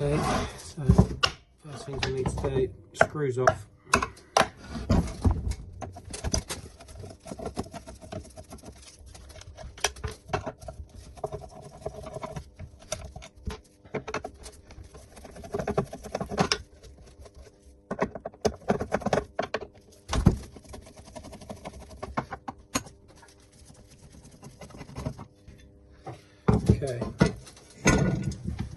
Okay, so first thing we need to do, screws off. Okay,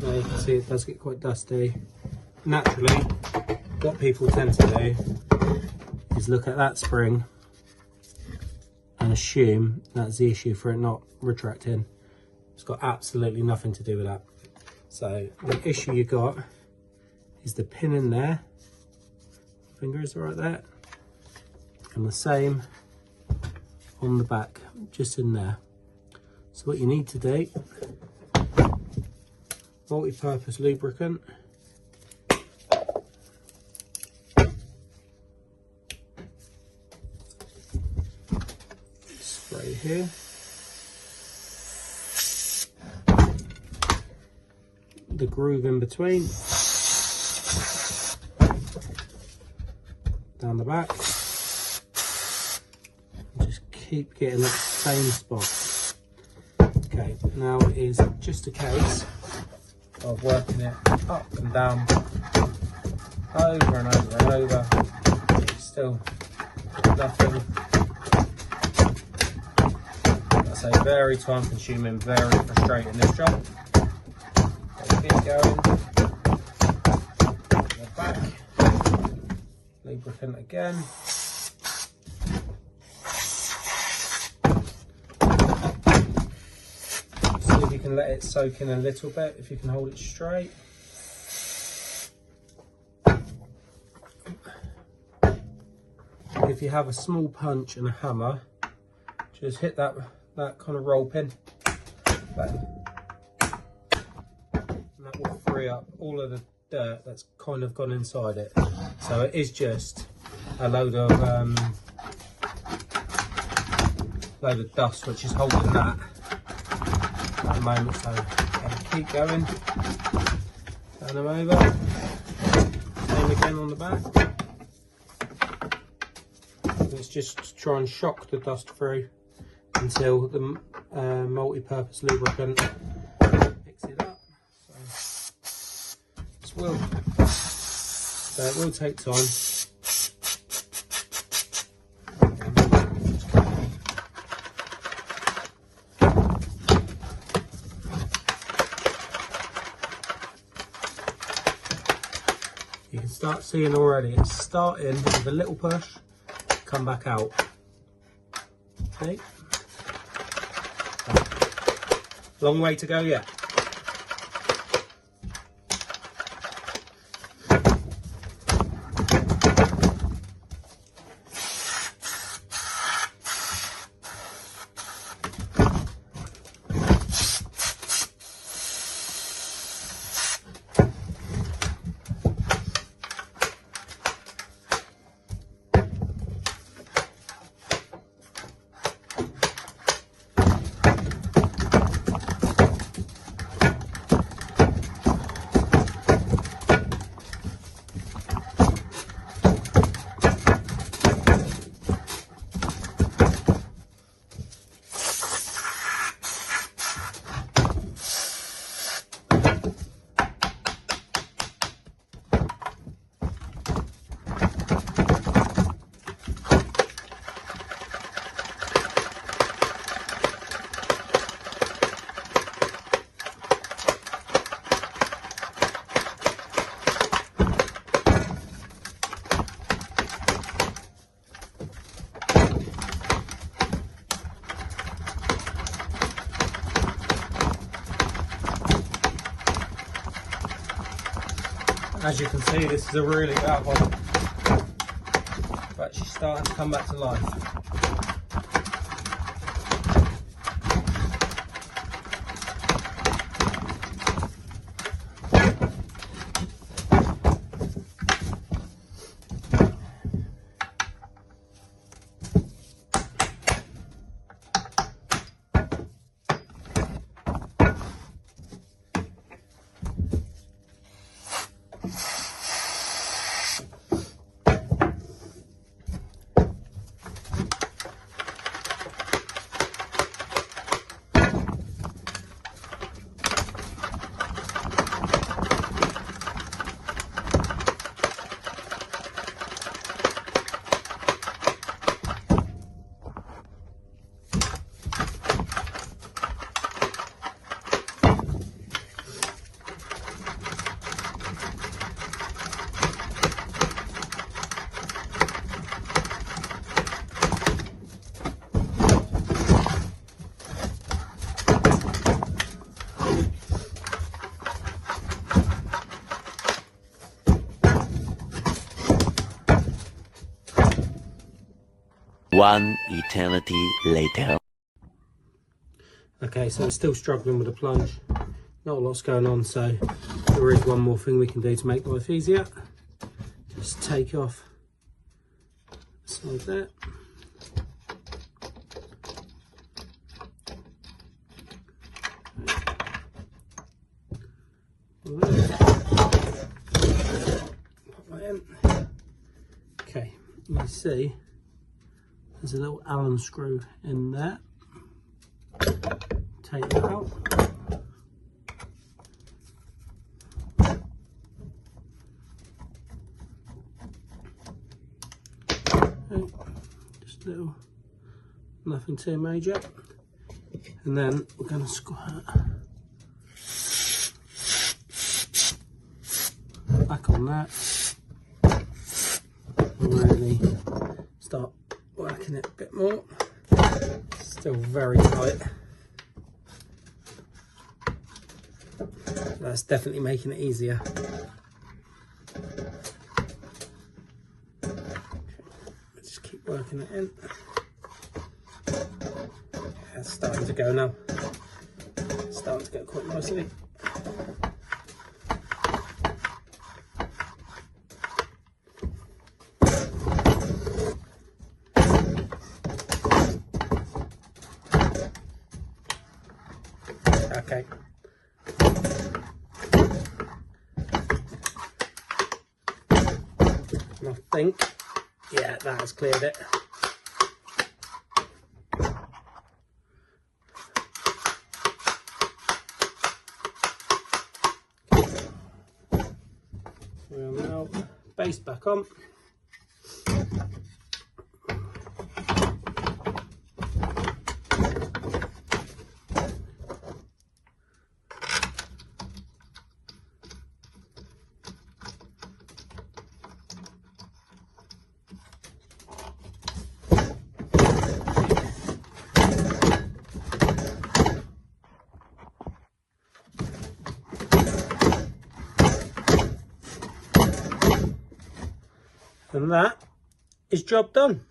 now you can see it does get quite dusty. Naturally, what people tend to do is look at that spring and assume that's the issue for it not retracting. It's got absolutely nothing to do with that. So the issue you got is the pin in there, fingers right there, and the same on the back, just in there. So what you need to do, multi-purpose lubricant, spray here, the groove in between, down the back, and just keep getting that same spot. Okay, now it is just a case of working it up and down, over and over and over. Still nothing. That's a very time consuming, very frustrating, this job. So keep going. The back, lubricant again. You can let it soak in a little bit if you can hold it straight. If you have a small punch and a hammer, just hit that kind of roll pin, and that will free up all of the dirt that's kind of gone inside it. So it is just a load of dust which is holding that at the moment. So keep going, turn them over, same again on the back. Let's just try and shock the dust through until the multi-purpose lubricant picks it up. So it will take time. You can start seeing already it's starting with a little push, come back out. Okay. Long way to go yet. As you can see, this is a really bad one, but she's starting to come back to life. One eternity later. Okay, so I'm still struggling with the plunge. Not a lot's going on, so there is one more thing we can do to make life easier. Just take off the side there. Okay, you see there's a little Allen screw in there. Take that out. Okay, just a little, nothing too major. And then we're going to squirt back on that. Really start working it a bit more. Still very tight. That's definitely making it easier. Okay. Just keep working it in. Yeah, it's starting to go now. It's starting to go quite nicely. Okay. And I think, yeah, that has cleared it. We'll now base back on. And that is job done.